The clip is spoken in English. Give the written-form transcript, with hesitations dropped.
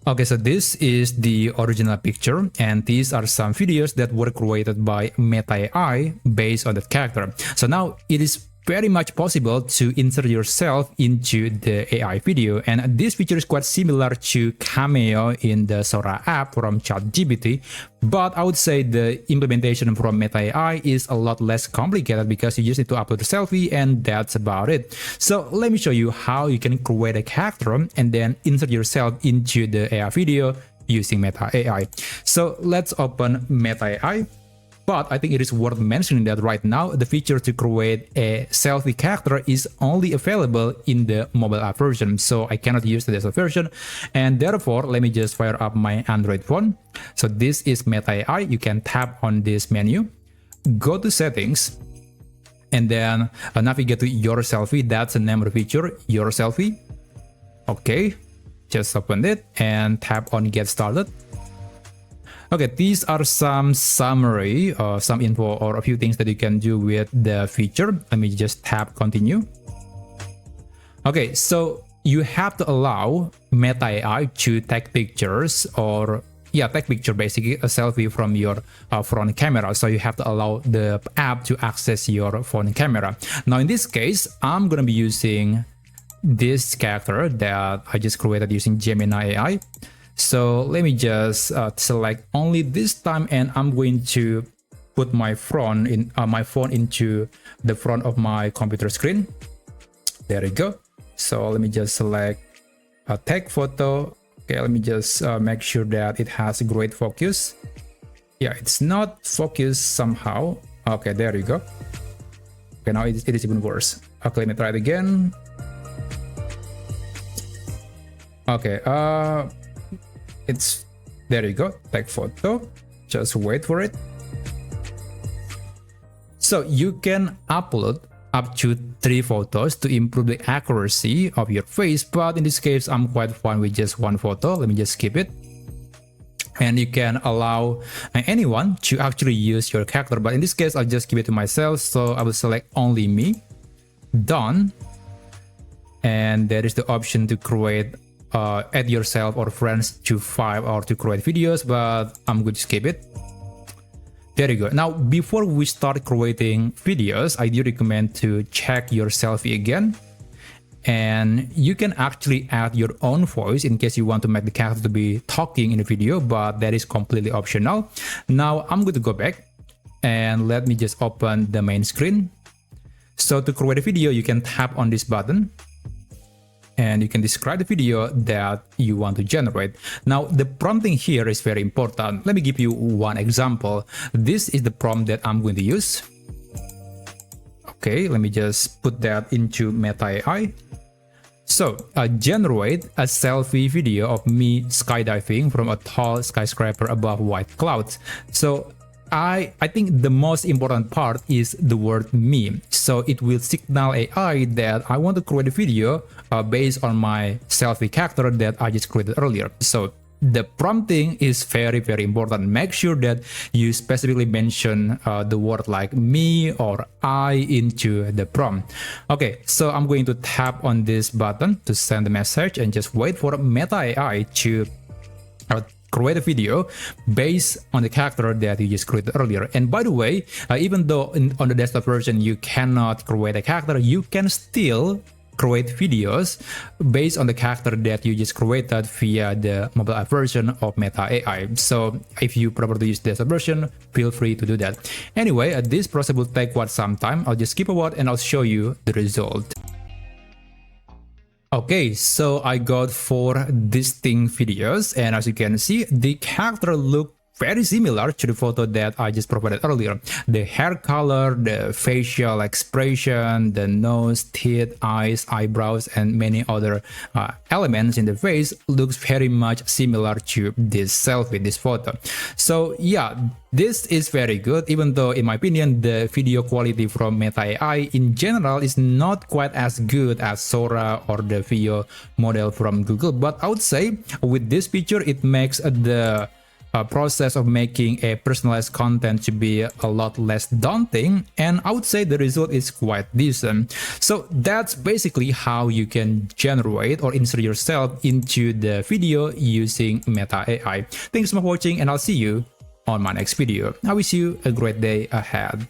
Okay, so this is the original picture, and these are some videos that were created by Meta AI based on that character. So now it is very much possible to insert yourself into the AI video, and this feature is quite similar to Cameo in the Sora app from ChatGPT, but I would say the implementation from Meta AI is a lot less complicated because you just need to upload a selfie and that's about it. So let me show you how you can create a character and then insert yourself into the AI video using Meta AI. So let's open Meta AI. But I think it is worth mentioning that right now, the feature to create a selfie character is only available in the mobile app version. So I cannot use the desktop version. And therefore, let me just fire up my Android phone. So this is Meta AI. You can tap on this menu, go to settings, and then navigate to your selfie. That's the name of the feature, your selfie. Okay, just open it and tap on get started. Okay, these are some summary, some info or a few things that you can do with the feature. Let me just tap continue. Okay, so you have to allow Meta AI to take pictures or take picture, basically a selfie from your front camera. So you have to allow the app to access your phone camera. Now in this case, I'm gonna be using this character that I just created using Gemini AI. So let me just select only this time, and I'm going to put my phone into the front of my computer screen. There you go. So let me just select take photo. Okay, let me just make sure that it has great focus. Yeah, it's not focused somehow. Okay, there you go. Okay, now it is even worse. Okay, let me try it again. Okay, it's there you go, take photo, just wait for it. So you can upload up to 3 photos to improve the accuracy of your face, but in this case I'm quite fine with just 1 photo. Let me just skip it. And you can allow anyone to actually use your character, but in this case I'll just give it to myself, so I will select only me. Done. And there is the option to create add yourself or friends to 5 or to create videos, but I'm going to skip it. There you go. Now, before we start creating videos, I do recommend to check your selfie again. And you can actually add your own voice in case you want to make the character to be talking in a video, but that is completely optional. Now, I'm going to go back and let me just open the main screen. So to create a video, you can tap on this button, and you can describe the video that you want to generate. Now, the prompting here is very important. Let me give you one example. This is the prompt that I'm going to use. Okay, let me just put that into Meta AI. So, generate a selfie video of me skydiving from a tall skyscraper above white clouds. So, I think the most important part is the word me. So it will signal AI that I want to create a video based on my selfie character that I just created earlier. So the prompting is very, very important. Make sure that you specifically mention the word like me or I into the prompt. Okay, so I'm going to tap on this button to send the message and just wait for Meta AI to create a video based on the character that you just created earlier. And by the way, even though on the desktop version you cannot create a character, you can still create videos based on the character that you just created via the mobile app version of Meta AI. So if you prefer to use the desktop version, feel free to do that. Anyway, this process will take quite some time. I'll just skip forward and I'll show you the result. Okay, so I got 4 distinct videos, and as you can see, the character look very similar to the photo that I just provided earlier. The hair color, the facial expression, the nose, teeth, eyes, eyebrows, and many other elements in the face looks very much similar to this selfie, this photo. So yeah, this is very good, even though in my opinion the video quality from Meta AI in general is not quite as good as Sora or the video model from Google. But I would say with this picture it makes the process of making a personalized content to be a lot less daunting, and I would say the result is quite decent. So that's basically how you can generate or insert yourself into the video using Meta AI. Thanks so much for watching, and I'll see you on my next video. I wish you a great day ahead.